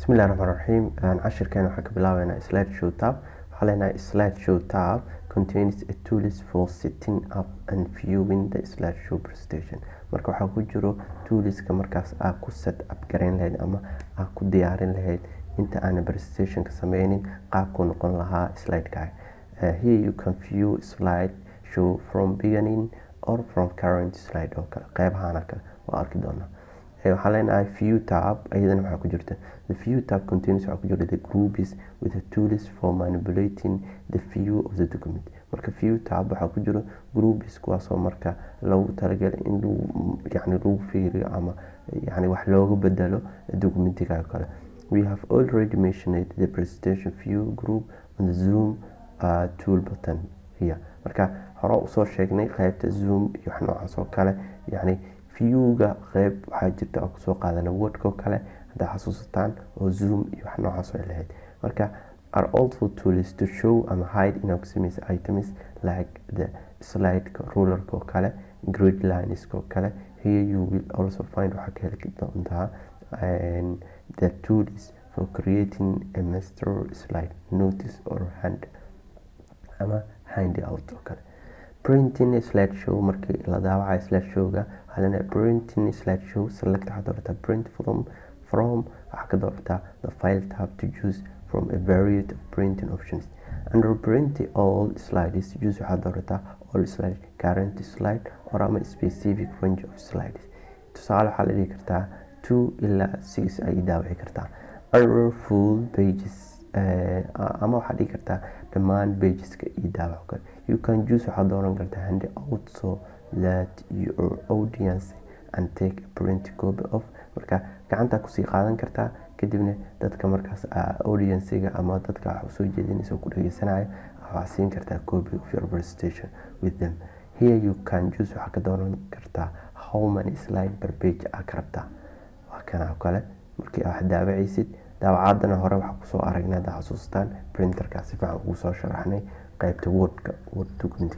Bismillahirrahmanirrahim. Cashirkan waxaan ka bilaabeynaa slideshow tab. Waxaa leenahay slideshow tab contains a tools for setting up and viewing the slideshow presentation. Marka waxaa ku jiro toolska markaas aad ku set up gareyn lahayd ama aad ku diyaarin lahayd inta aan presentation ka sameynin qaabku noqon lahaa slide-kaaga. Here you can view slide show from beginning or from current slide oo kale qeybahan kale waa arki doonaa. waxaa leenahay view tab ayadana waxaa ku jirta the view tab contains waxaa ku jira the groups with the tools for manipulating the view of the document. Marka view tab waxaa ku jira groups kuwaasoo marka lagu talagalay in lagu fiiriyo ama wax looga bedelo documentiga kale. We have already mentioned the presentation view group on the zoom tool button here. Marka hore usoo sheegnay qaybta zoom iyo wax noocaas oo kale viewga qayb waxaa jirta oo kusoo qaadana wordka oo kale haddaa xasuusataan oo zoom iyo wax noocaas ay lahayd. Marka are also tools to show and hide innocuous items like the slide ruler oo kale grid lines oo kale. Here you will also find waxaa ka heli doontaa the tools for creating a master slide notice or handout oo kale. Printing slideshow markii la daawacayo slideshowga waxaa leenahay printing slideshow select waxaad doorataa print from waxaa ka doorataa the file tab to choose from a variety of printing options. Under print all slides choose waxaad doorataa all slides current slide or ama specific range of slides. Tusaale waxaa la dhihi kartaa 2 ilaa 6 ay daawici kartaa. Under full pages ama waxaad dhihi kartaa dhammaan pageska iyo daawac kale. You can choose waxaad dooran kartaa handout so that your audience and take a print copy of. Marka gacanta kusii qaadan kartaa kadibna dadka markaas audience-ga ama dadka wax usoo jeedinaysa ku dhageysanaya waxaad siin kartaa copy of your presentation with them. Here you can choose waxaad ka dooran kartaa how many slide per page aad ka rabtaa. waa kana oo kale markii aad daawacaysid daawacadana hore waxaa kusoo aragnay hadda xasuustaan printerka si fiican ugu soo sharaxnay qaybta word document.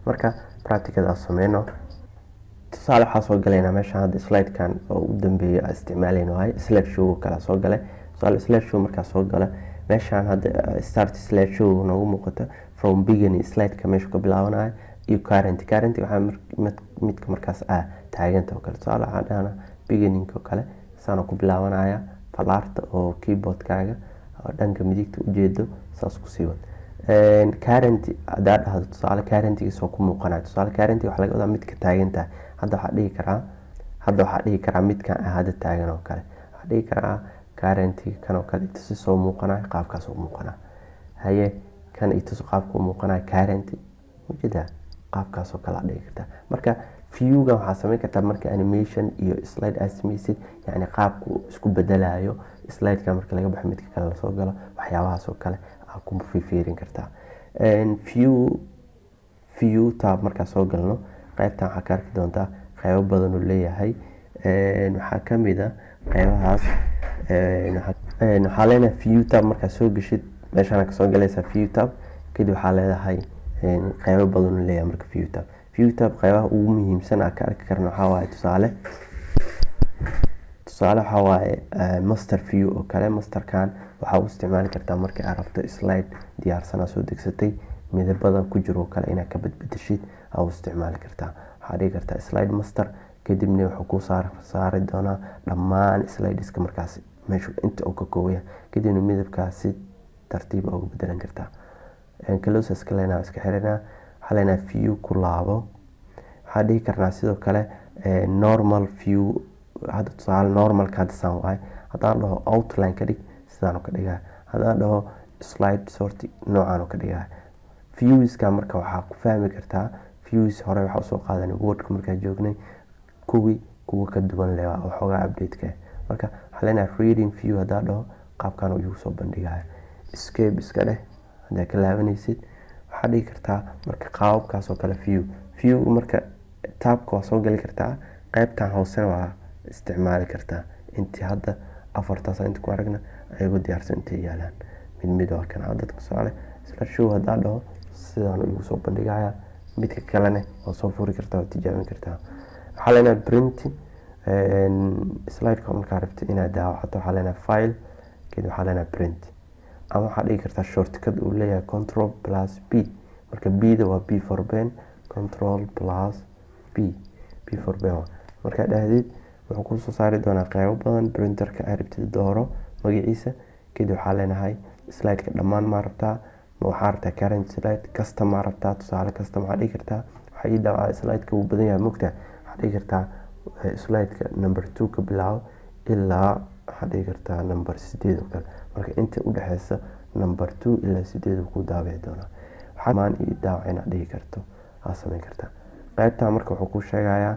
Marka practicada sameyno tusaale waxaa soo galaynaa meesha hadda slide-kan oo u dambeeyay aan isticmaalayno wahay slideshow kala soo galay. Tusaale slideshow markaa soo gala meeshaan hadda start slideshow noogu muuqata from beginning slide-ka meesha ka bilaabanayo iyo current waxaa midka markaas taaganta oo kale. Tusaale waxaan dhahnaa beginning oo kale saana ku bilaabanaya falaarta oo keyboardkaaga oo dhanka midigta u jeedo saas ku sii wad. Current hadaa dhahdo tusaale currentigiisoo ku muuqanaya. Tusaale currentiga waxaa laga wadaa midka taagantahay. Hadda waxaa dhihi karaa midkan hadda taagan oo kale. Waxaa dhihi karaa currentiga kan oo kale itusi soo muuqanaya qaabkaas u muuqanaya. Haye kan itusi qaabka u muuqanaya currenti ujeedaa qaabkaas oo kale dhihi kartaa. Marka viewga waxaa sameyn kartaa marka animation iyo slide aad sameysid qaabku isku bedelayo slide-ka marka laga baxo midka kale la soo galo waxyaabahaas oo kale aad ku fiirin kartaa. View tab markaa soo galno qaybtan waxaa ka arki doontaa qaybo badan oo leeyahay. waxaa ka mid ah qaybahaas waxaa leenahay view tab markaa soo gashid meeshaan ka soo galaysaa view tab kadib waxaa leedahay qaybo badan oo leeyahay. marka view tab qaybaha ugu muhiimsan aan ka arki karno waxaa waaye tusaale waxaa waaye master view oo kale. masterkan waxaa u isticmaali kartaa markii aad rabto slide diyaarsan soo degsatay midabada ku jiro oo kale inaad ka bedbedeshid aad u isticmaali kartaa. waxaad dhigi kartaa slide master kadibna wuxuu ku saari doonaa dhammaan slideska markaas meesha inta uu ka kooban yahay kadibna midabkaasi tartiib ugu bedelan kartaa. closest leenahay iska xiranaa. waxaa leenahay view ku laabo. waxaan dhihi karnaa sidoo kale normal view. hadda tusaale normalka hadda saan waaye haddaan dhaho outline ka dhig sidaan ka dhigaa. haddaan dhaho slide sort noocaan ka dhigaa. viewska marka waxaa ku fahmi kartaa views hore waxaa usoo qaadanay wordka markaa joognay kuwa ka duwan leh oo xoogaa update-ka. marka waxaa leenahay reading view haddaan dhaho qaabkan uu igu soo bandhigaya. escape iska dheh haddaa ka laabanaysid waxaa dhigi kartaa marka qaababkaas oo kale view marka tabka waa soo gali kartaa qaybtan hoosena waa isticmaali kartaa. intii hadda afartaas inta ku aragna ayagoo diyaarsan intay yaalaan mid waa kan hadda tusaale slideshow haddaan dhaho sidaan igu soo bandhigaya midka kalena waa soo furi kartaa oo tijaabin kartaa. waxaa leenahay printing slide-ka markaa rabtid inaad daawacato waxaa leenahay file kadib waxaa leenahay print. Ama waxaa dhigi kartaa shortcut uu leeyahay control plus b. Marka b-da waa b for ben, control plus b for ben. Markaa dhahdid wuxuu kusoo saari doonaa qeybo badan. Printerka aad rabtid dooro magaciisa, kadib waxaa leenahay slide-ka dhammaan ma rabtaa, ma waxaa rabtaa current slide, custom ma rabtaa. Tusaale custom waxaa dhigi kartaa waxaa ii dhaawacay slide-ka uu badan yahay mogtaa, waxaa dhigi kartaa slide-ka number 2 ka bilaabo ilaa waxaa dhigi kartaa number 8 oo kale. Marka inta u dhaxeysa number 2 ilaa 8 uu ku daabici doonaa. Waxaa maan ii dhaawacay inaad dhigi karto aa samayn kartaa. Qaybtan marka wuxuu ku sheegayaa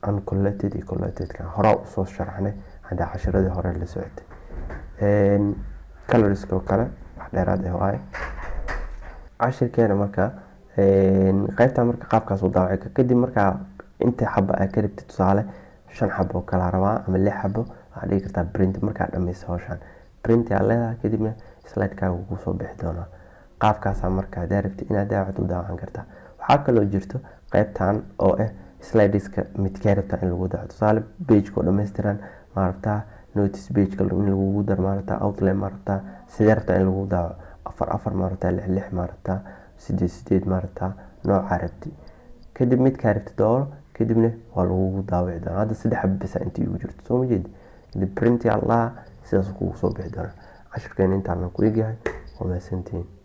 uncollected iyo collected ka hore usoo sharaxnay hadda casharadii hore la socotay. Colorska oo kale wax dheeraad ah waaye cashirkeena. marka qaybtan marka qaabkaas u daawacay kadib marka inta xabo ay ka rabtid tusaale 5 xabo kala rabaa ama 6 xabo waxaad dhigi kartaa print. markaa dhammayso hawshan print yaa leedahay, kadibna slide-kaaga wuu kusoo bixi doonaa. qaabkaasaa marka haddaad rabtid inaad daawacdo u daawacan kartaa. waxaa kaloo jirto qaybtan oo ah slideska midkee rabtaa in lagu daawaco. tusaale page-ka oo dhammaystiran ma rabtaa, notice page-ka in lagugu daro ma rabtaa, outline ma rabtaa, sidee rabtaa in lagu daawaco, 4 ma rabtaa, 6 ma rabtaa, 8 ma rabtaa, noocaa rabti. kadib midkaa rabti dooro, kadibna waa lagugu daawici doonaa. hadda 3 xabo bas inta igu jirto soo ma jeedi. kadib print yaa lahaa sidaas kugu soo bixi doonaa. cashirkeena intaan ku egyahay waa mahadsantihiin.